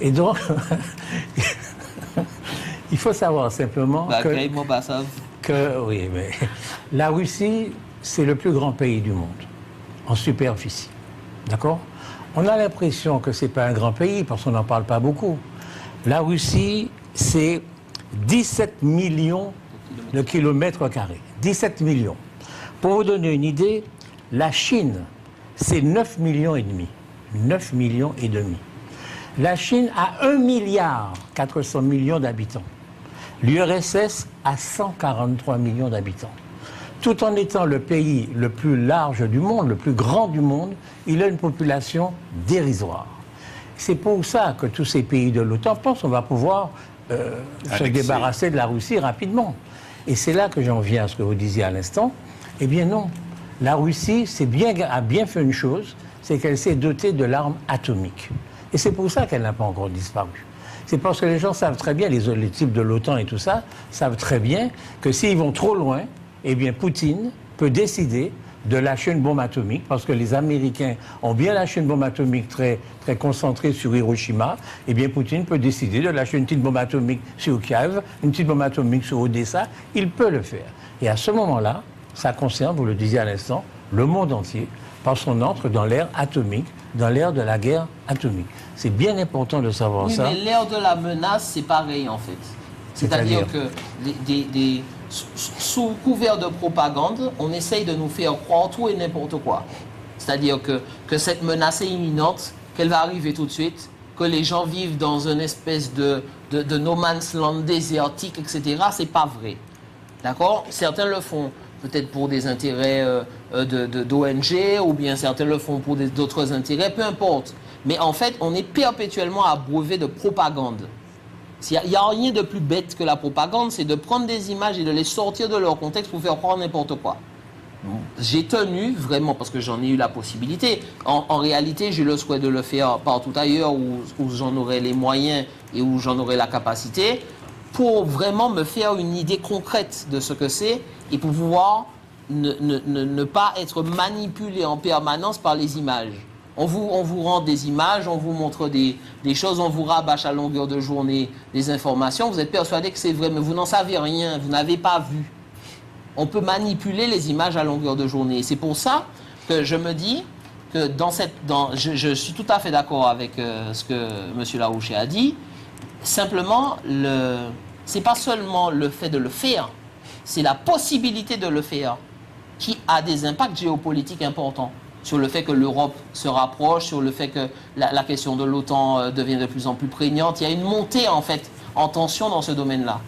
Et donc, il faut savoir simplement que oui, mais la Russie, c'est le plus grand pays du monde, en superficie. D'accord? On a l'impression que ce n'est pas un grand pays, parce qu'on n'en parle pas beaucoup. La Russie, c'est 17 millions de kilomètres carrés. 17 millions. Pour vous donner une idée, la Chine, c'est 9 millions et demi. 9 millions et demi. La Chine a 1,4 milliard d'habitants. L'URSS a 143 millions d'habitants. Tout en étant le pays le plus large du monde, le plus grand du monde, il a une population dérisoire. C'est pour ça que tous ces pays de l'OTAN pensent qu'on va pouvoir se débarrasser de la Russie rapidement. Et c'est là que j'en viens à ce que vous disiez à l'instant. Eh bien non, la Russie a bien fait une chose, c'est qu'elle s'est dotée de l'arme atomique. Et c'est pour ça qu'elle n'a pas encore disparu. C'est parce que les gens savent très bien, les types de l'OTAN et tout ça, savent très bien que s'ils vont trop loin, eh bien Poutine peut décider de lâcher une bombe atomique, parce que les Américains ont bien lâché une bombe atomique très, très concentrée sur Hiroshima, eh bien Poutine peut décider de lâcher une petite bombe atomique sur Kiev, une petite bombe atomique sur Odessa, il peut le faire. Et à ce moment-là, ça concerne, vous le disiez à l'instant, le monde entier, parce qu'on entre dans l'ère atomique, dans l'ère de la guerre atomique. C'est bien important de savoir ça. Oui, mais l'ère de la menace, c'est pareil en fait. C'est-à-dire que sous couvert de propagande, on essaye de nous faire croire tout et n'importe quoi. C'est-à-dire que cette menace est imminente, qu'elle va arriver tout de suite, que les gens vivent dans une espèce de no man's land désertique, etc. C'est pas vrai. D'accord? Certains le font peut-être pour des intérêts d'ONG, ou bien certains le font pour d'autres intérêts, peu importe. Mais en fait, on est perpétuellement abreuvé de propagande. Il n'y a rien de plus bête que la propagande, c'est de prendre des images et de les sortir de leur contexte pour faire croire n'importe quoi. J'ai tenu, vraiment, parce que j'en ai eu la possibilité, en réalité, j'ai le souhait de le faire partout ailleurs où j'en aurai les moyens et où j'en aurai la capacité, pour vraiment me faire une idée concrète de ce que c'est et pour pouvoir ne pas être manipulé en permanence par les images. On vous rend des images, on vous montre des choses, on vous rabâche à longueur de journée des informations. Vous êtes persuadé que c'est vrai, mais vous n'en savez rien, vous n'avez pas vu. On peut manipuler les images à longueur de journée. C'est pour ça que je me dis que je suis tout à fait d'accord avec ce que M. Larouché a dit. Simplement, c'est pas seulement le fait de le faire, c'est la possibilité de le faire qui a des impacts géopolitiques importants. Sur le fait que l'Europe se rapproche, sur le fait que la question de l'OTAN devient de plus en plus prégnante. Il y a une montée, en fait, en tension dans ce domaine-là.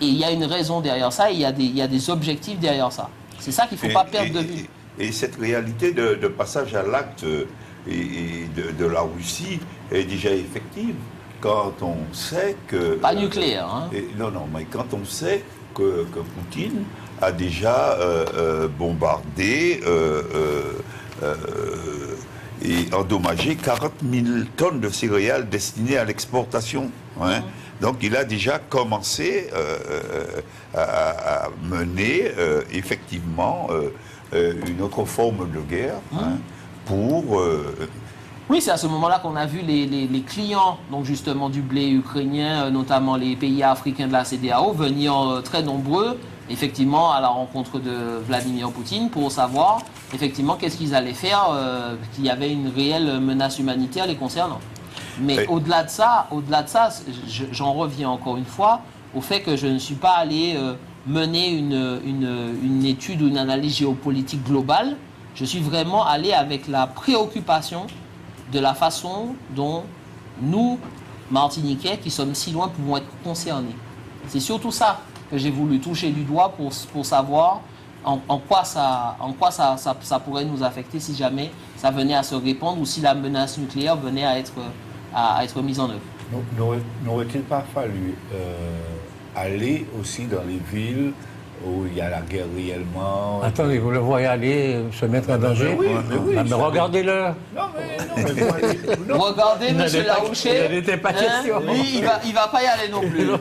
Et il y a une raison derrière ça, et il y a des objectifs derrière ça. C'est ça qu'il ne faut pas perdre de vue. Et cette réalité de passage à l'acte de la Russie est déjà effective. Quand on sait que... Pas nucléaire, hein. Non, mais quand on sait que Poutine a déjà bombardé... et endommagé 40 000 tonnes de céréales destinées à l'exportation. Hein. Donc il a déjà commencé à mener effectivement une autre forme de guerre pour... Oui, c'est à ce moment-là qu'on a vu les clients, donc justement du blé ukrainien, notamment les pays africains de la CEDEAO, venir très nombreux, effectivement, à la rencontre de Vladimir Poutine pour savoir, effectivement, qu'est-ce qu'ils allaient faire, qu'il y avait une réelle menace humanitaire les concernant. Mais au-delà de ça, j'en reviens encore une fois au fait que je ne suis pas allé mener une étude ou une analyse géopolitique globale. Je suis vraiment allé avec la préoccupation de la façon dont nous, Martiniquais, qui sommes si loin, pouvons être concernés. C'est surtout ça que j'ai voulu toucher du doigt pour savoir en quoi ça pourrait nous affecter si jamais ça venait à se répandre ou si la menace nucléaire venait à être mise en œuvre. N'aurait-il pas fallu aller aussi dans les villes où il y a la guerre réellement? Attendez, vous le voyez aller se mettre en danger? Mais regardez-le. Regardez, M. Larouché. Il n'était pas question. Lui, il va pas y aller non plus. Non,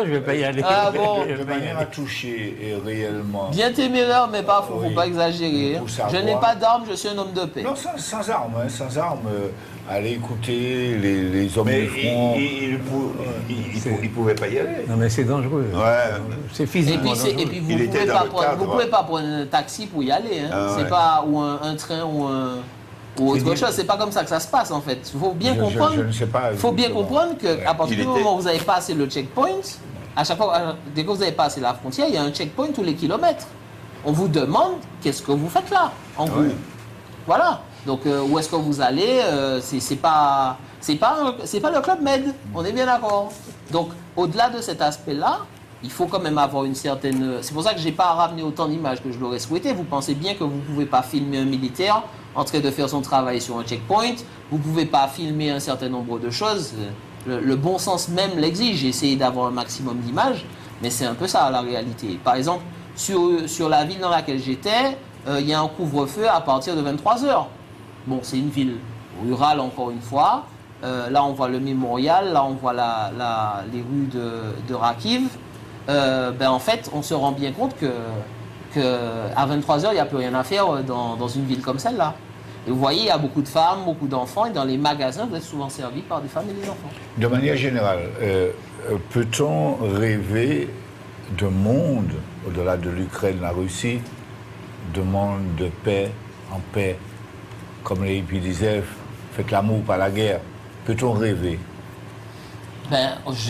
je ne vais pas y aller. Ah bon? De manière à toucher réellement. Bien téméraire, mais pas fou, faut pas exagérer. Je n'ai pas d'armes, je suis un homme de paix. Non, sans armes, sans armes. Aller écouter les hommes du front. Il ne pouvait pas y aller. Non, mais c'est dangereux. Ouais. C'est physiquement dangereux. Et puis vous ne pouvez pas prendre un taxi pour y aller. Hein. C'est pas ou un train ou autre chose. C'est pas comme ça que ça se passe en fait. Il faut bien comprendre. Je ne sais pas. Il faut bien comprendre qu'à partir du moment où vous avez passé le checkpoint, à chaque fois, dès que vous avez passé la frontière, il y a un checkpoint tous les kilomètres. On vous demande qu'est-ce que vous faites là, en gros. Voilà. Donc où est-ce que vous allez? C'est pas le Club Med. On est bien d'accord. Donc au-delà de cet aspect-là, il faut quand même avoir une certaine... C'est pour ça que je n'ai pas ramené autant d'images que je l'aurais souhaité. Vous pensez bien que vous ne pouvez pas filmer un militaire en train de faire son travail sur un checkpoint. Vous ne pouvez pas filmer un certain nombre de choses. Le bon sens même l'exige. J'ai essayé d'avoir un maximum d'images, mais c'est un peu ça la réalité. Par exemple, sur la ville dans laquelle j'étais, il y a un couvre-feu à partir de 23h. Bon, c'est une ville rurale encore une fois. Là, on voit le mémorial, là, on voit les rues de Rakiv. En fait, on se rend bien compte qu'à 23h, il n'y a plus rien à faire dans une ville comme celle-là. Et vous voyez, il y a beaucoup de femmes, beaucoup d'enfants, et dans les magasins, vous êtes souvent servis par des femmes et des enfants. De manière générale, peut-on rêver d'un monde, au-delà de l'Ukraine, la Russie, de monde de paix, en paix, comme les hippies disaient, faites l'amour, pas la guerre. Peut-on rêver?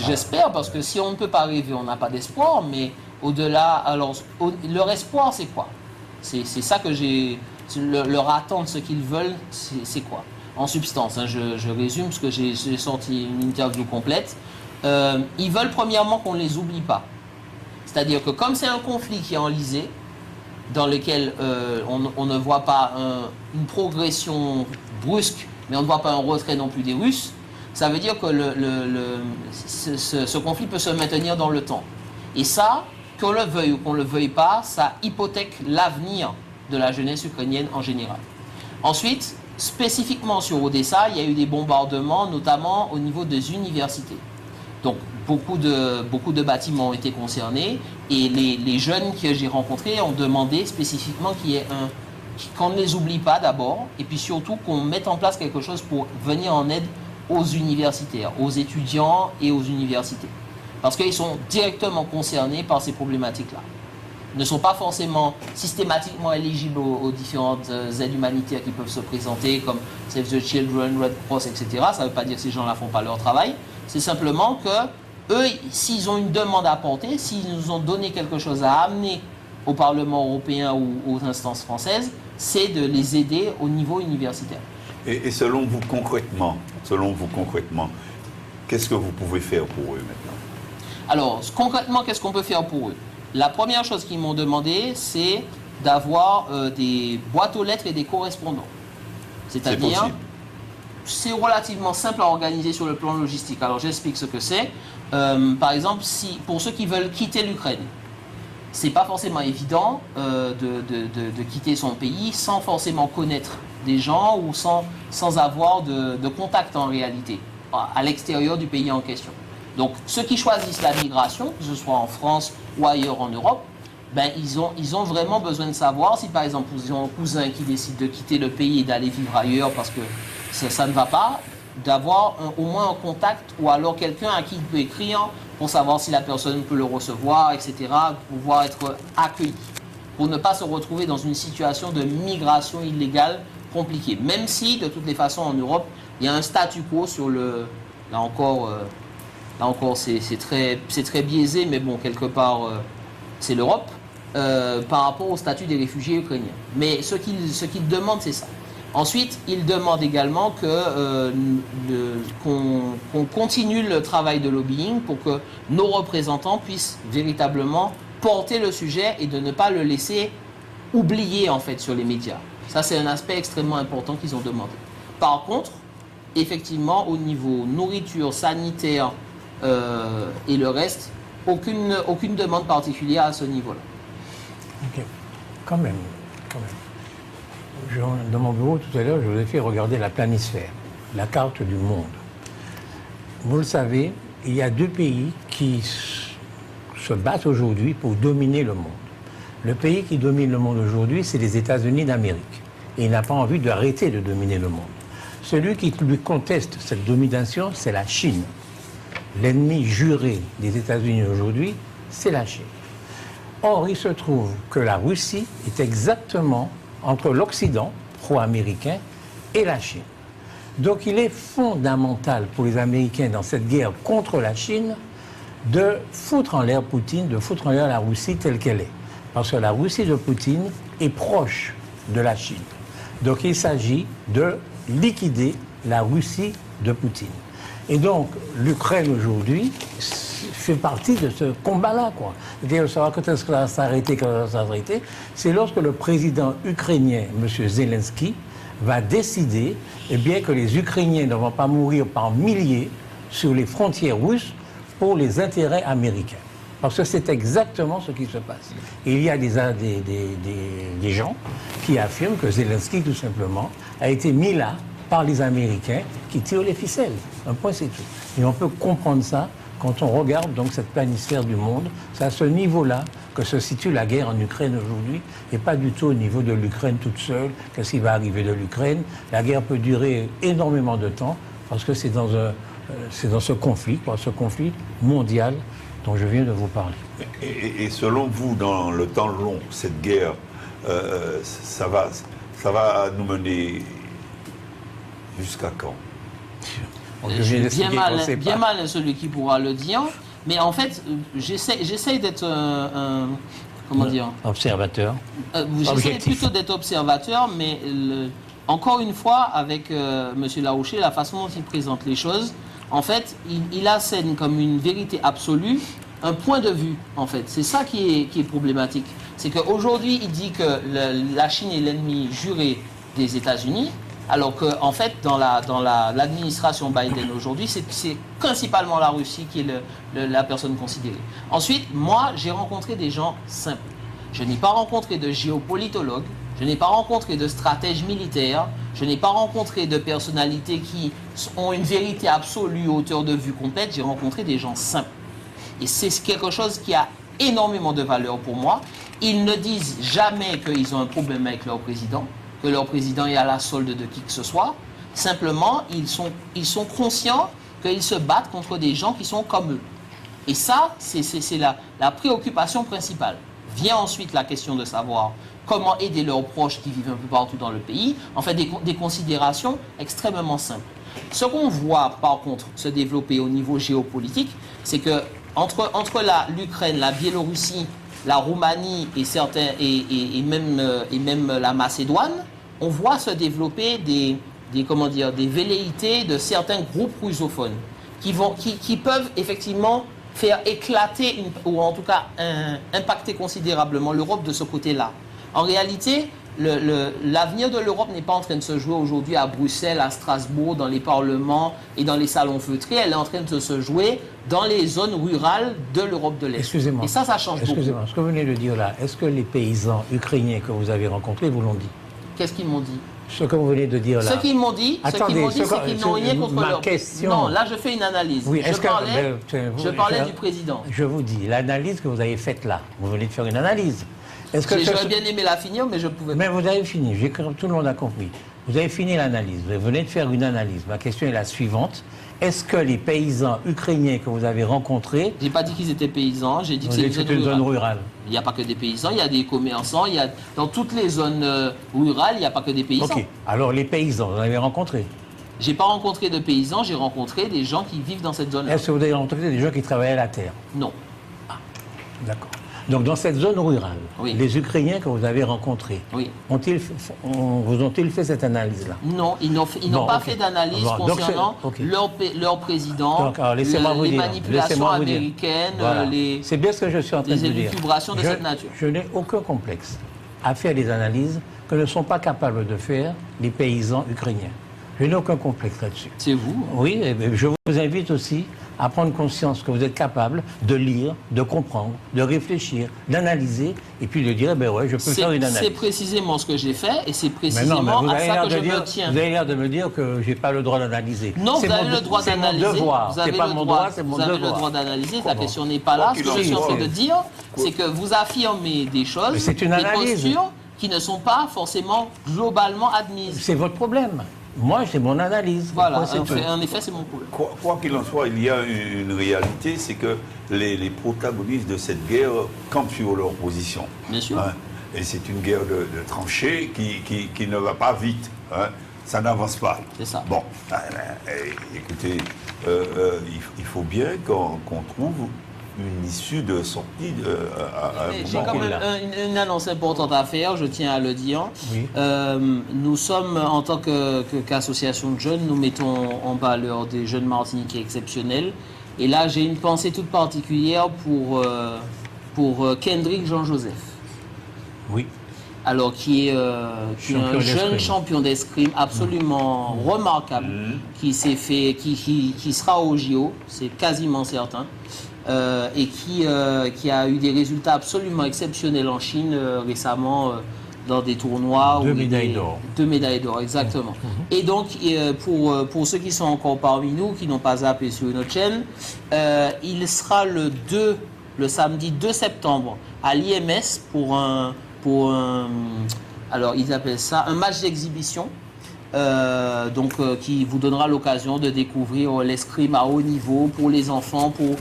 J'espère, parce que si on ne peut pas rêver, on n'a pas d'espoir, mais au-delà, alors, leur espoir, c'est quoi? C'est ça que j'ai... Leur attente, ce qu'ils veulent, c'est quoi? En substance, hein, je résume, parce que j'ai sorti une interview complète. Ils veulent premièrement qu'on ne les oublie pas. C'est-à-dire que comme c'est un conflit qui est enlisé, dans lequel on ne voit pas une progression brusque, mais on ne voit pas un retrait non plus des Russes, ça veut dire que ce conflit peut se maintenir dans le temps. Et ça, qu'on le veuille ou qu'on ne le veuille pas, ça hypothèque l'avenir de la jeunesse ukrainienne en général. Ensuite, spécifiquement sur Odessa, il y a eu des bombardements, notamment au niveau des universités. Donc, beaucoup de bâtiments ont été concernés, et les jeunes que j'ai rencontrés ont demandé spécifiquement qu'on ne les oublie pas d'abord, et puis surtout qu'on mette en place quelque chose pour venir en aide aux universitaires, aux étudiants et aux universités. Parce qu'ils sont directement concernés par ces problématiques-là. Ils ne sont pas forcément systématiquement éligibles aux différentes aides humanitaires qui peuvent se présenter, comme Save the Children, Red Cross, etc. Ça ne veut pas dire que ces gens-là ne font pas leur travail. C'est simplement que eux, s'ils ont une demande à apporter, s'ils nous ont donné quelque chose à amener au Parlement européen ou aux instances françaises, c'est de les aider au niveau universitaire. Et selon vous concrètement, qu'est-ce que vous pouvez faire pour eux maintenant? Alors, concrètement, qu'est-ce qu'on peut faire pour eux? La première chose qu'ils m'ont demandé, c'est d'avoir des boîtes aux lettres et des correspondants. C'est-à-dire, c'est relativement simple à organiser sur le plan logistique. Alors, j'explique ce que c'est. Par exemple, pour ceux qui veulent quitter l'Ukraine, c'est pas forcément évident de quitter son pays sans forcément connaître des gens ou sans avoir de contact en réalité à l'extérieur du pays en question. Donc, ceux qui choisissent la migration, que ce soit en France ou ailleurs en Europe, ils ont vraiment besoin de savoir si, par exemple, ils ont un cousin qui décide de quitter le pays et d'aller vivre ailleurs parce que ça ne va pas, d'avoir au moins un contact ou alors quelqu'un à qui il peut écrire pour savoir si la personne peut le recevoir, etc., pour pouvoir être accueilli, pour ne pas se retrouver dans une situation de migration illégale compliquée. Même si, de toutes les façons, en Europe, il y a un statu quo sur le... Là encore, c'est très biaisé, mais bon, quelque part, c'est l'Europe, par rapport au statut des réfugiés ukrainiens. Mais ce qu'ils demandent, c'est ça. Ensuite, ils demandent également qu'on continue le travail de lobbying pour que nos représentants puissent véritablement porter le sujet et de ne pas le laisser oublier, en fait, sur les médias. Ça, c'est un aspect extrêmement important qu'ils ont demandé. Par contre, effectivement, au niveau nourriture, sanitaire, et le reste, aucune demande particulière à ce niveau-là. Ok, quand même. Dans mon bureau tout à l'heure, je vous ai fait regarder la planisphère, la carte du monde. Vous le savez, il y a deux pays qui se battent aujourd'hui pour dominer le monde. Le pays qui domine le monde aujourd'hui, c'est les États-Unis d'Amérique. Et il n'a pas envie d'arrêter de dominer le monde. Celui qui lui conteste cette domination, c'est la Chine. L'ennemi juré des États-Unis aujourd'hui, c'est la Chine. Or, il se trouve que la Russie est exactement entre l'Occident, pro-américain, et la Chine. Donc, il est fondamental pour les Américains dans cette guerre contre la Chine de foutre en l'air Poutine, de foutre en l'air la Russie telle qu'elle est. Parce que la Russie de Poutine est proche de la Chine. Donc, il s'agit de liquider la Russie de Poutine. Et donc, l'Ukraine aujourd'hui fait partie de ce combat-là, quoi. C'est-à-dire de savoir quand est-ce que ça va s'arrêter, quand ça va s'arrêter. C'est lorsque le président ukrainien, M. Zelensky, va décider que les Ukrainiens ne vont pas mourir par milliers sur les frontières russes pour les intérêts américains. Parce que c'est exactement ce qui se passe. Et il y a des gens qui affirment que Zelensky, tout simplement, a été mis là par les Américains qui tirent les ficelles. Un point, c'est tout. Et on peut comprendre ça quand on regarde donc cette planisphère du monde. C'est à ce niveau-là que se situe la guerre en Ukraine aujourd'hui, et pas du tout au niveau de l'Ukraine toute seule. Qu'est-ce qui va arriver de l'Ukraine? La guerre peut durer énormément de temps, parce que c'est dans ce conflit mondial dont je viens de vous parler. Et selon vous, dans le temps long, cette guerre, ça va nous mener jusqu'à quand? Bien mal celui qui pourra le dire, mais en fait, j'essaie d'être observateur. J'essaie plutôt d'être observateur, mais encore une fois, avec M. Laouché, la façon dont il présente les choses, en fait, il assène comme une vérité absolue un point de vue, en fait. C'est ça qui est problématique. C'est qu'aujourd'hui, il dit que la Chine est l'ennemi juré des États-Unis, alors qu'en fait, dans l'administration Biden aujourd'hui, c'est principalement la Russie qui est la personne considérée. Ensuite, moi, j'ai rencontré des gens simples. Je n'ai pas rencontré de géopolitologues, je n'ai pas rencontré de stratèges militaires, je n'ai pas rencontré de personnalités qui ont une vérité absolue, hauteur de vue complète. J'ai rencontré des gens simples. Et c'est quelque chose qui a énormément de valeur pour moi. Ils ne disent jamais qu'ils ont un problème avec leur président, que leur président est à la solde de qui que ce soit. Simplement, ils sont conscients qu'ils se battent contre des gens qui sont comme eux. Et ça, c'est la préoccupation principale. Vient ensuite la question de savoir comment aider leurs proches qui vivent un peu partout dans le pays. En fait, des considérations extrêmement simples. Ce qu'on voit, par contre, se développer au niveau géopolitique, c'est que entre l'Ukraine, la Biélorussie, la Roumanie et même la Macédoine, on voit se développer des velléités de certains groupes russophones qui peuvent effectivement faire éclater ou en tout cas impacter considérablement l'Europe de ce côté-là. En réalité, l'avenir de l'Europe n'est pas en train de se jouer aujourd'hui à Bruxelles, à Strasbourg, dans les parlements et dans les salons feutrés. Elle est en train de se jouer dans les zones rurales de l'Europe de l'Est. Excusez-moi. Et ça change beaucoup. Excusez-moi, ce que vous venez de dire là, est-ce que les paysans ukrainiens que vous avez rencontrés vous l'ont dit? Qu'est-ce qu'ils m'ont dit? Ce que vous venez de dire là. Ce qu'ils m'ont dit, c'est qu'ils n'ont rien contre leur... question. Non, là je fais une analyse. Oui, je parlais du président. Je vous dis, l'analyse que vous avez faite là, vous venez de faire une analyse. J'aurais bien aimé la finir, mais je pouvais pas. Mais vous avez fini, tout le monde a compris. Vous avez fini l'analyse, vous venez de faire une analyse. Ma question est la suivante. Est-ce que les paysans ukrainiens que vous avez rencontrés... Je n'ai pas dit qu'ils étaient paysans, j'ai dit que c'est une zone rurale. Il n'y a pas que des paysans, il y a des commerçants, dans toutes les zones rurales, il n'y a pas que des paysans. Ok, alors les paysans, vous avez rencontré? Je n'ai pas rencontré de paysans, j'ai rencontré des gens qui vivent dans cette zone-là. Est-ce que vous avez rencontré des gens qui travaillaient la terre? Non. Ah, d'accord. Donc dans cette zone rurale, oui. Les Ukrainiens que vous avez rencontrés, oui. vous ont-ils fait cette analyse-là? Non, ils n'ont pas fait d'analyse concernant leur président, les manipulations américaines, voilà. C'est bien ce que je suis en train de dire. Les élucubrations de cette nature. Je n'ai aucun complexe à faire des analyses que ne sont pas capables de faire les paysans ukrainiens. Je n'ai aucun complexe là-dessus. C'est vous? Oui, je vous invite aussi à prendre conscience que vous êtes capable de lire, de comprendre, de réfléchir, d'analyser, et puis de dire, ouais, je peux faire une analyse. C'est précisément ce que j'ai fait, et c'est précisément à ça que je me tiens. Vous avez l'air de me dire que je n'ai pas le droit d'analyser. Non, vous avez le droit d'analyser. C'est mon devoir. C'est pas mon droit, c'est mon devoir. Vous avez le droit d'analyser, la question n'est pas là. Ce que je suis en train de dire, c'est que vous affirmez des choses, des postures qui ne sont pas forcément globalement admises. C'est votre problème. Moi, c'est mon analyse. Voilà, en effet, c'est mon problème. Quoi qu'il en soit, il y a une réalité, c'est que les protagonistes de cette guerre campent sur leur position. Bien sûr. Hein, et c'est une guerre de tranchées qui ne va pas vite. Hein, ça n'avance pas. C'est ça. Bon, écoutez, il faut bien qu'on trouve une issue de sortie à un J'ai moment. quand même une annonce importante à faire, je tiens à le dire. Oui. Nous sommes, en tant qu'association de jeunes, nous mettons en valeur des jeunes Martiniquais exceptionnels. Et là, j'ai une pensée toute particulière pour Kendrick Jean-Joseph. Oui. Alors, qui est un jeune champion d'escrime absolument remarquable, qui sera au JO, c'est quasiment certain, et qui a eu des résultats absolument exceptionnels en Chine récemment dans des tournois. 2 médailles d'or. 2 médailles d'or, exactement. Et donc, pour ceux qui sont encore parmi nous, qui n'ont pas zappé sur notre chaîne, il sera le samedi 2 septembre à l'IMS alors ils appellent ça un match d'exhibition, qui vous donnera l'occasion de découvrir l'escrime à haut niveau pour les enfants, pour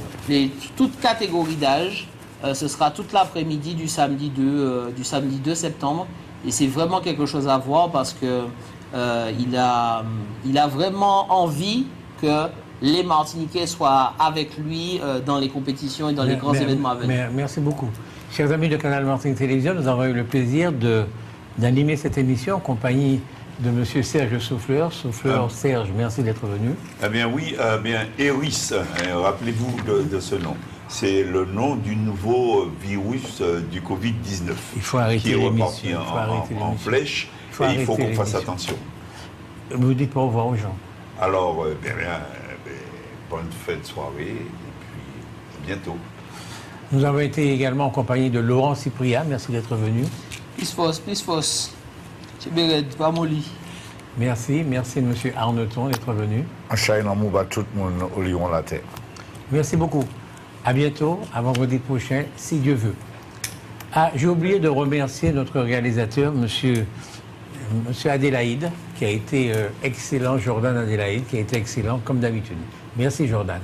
toutes catégories d'âge. Ce sera toute l'après-midi du samedi 2 septembre, et c'est vraiment quelque chose à voir parce que il a vraiment envie que les Martiniquais soient avec lui dans les compétitions et dans les grands événements à venir. Merci beaucoup. Chers amis de Canal Martinique Télévision, nous avons eu le plaisir d'animer cette émission en compagnie de M. Serge Souffleur. Serge, merci d'être venu. Eh bien oui, Eris, rappelez-vous de ce nom. C'est le nom du nouveau virus du Covid-19. Il faut arrêter l'émission. Qui est reparti en flèche, et il faut qu'on fasse attention. Vous dites pas au revoir aux gens. Alors, bonne fin de soirée, et puis à bientôt. Nous avons été également en compagnie de Laurent Cyprien. Merci d'être venu. Plus force. Pas molly. Merci de M. Arneton d'être venu. En Chine, on bat tout le monde au Lyon la terre. Merci beaucoup. À bientôt, à vendredi prochain, si Dieu veut. Ah, j'ai oublié de remercier notre réalisateur, M. Adélaïde, qui a été excellent, Jordan Adélaïde, qui a été excellent comme d'habitude. Merci Jordan.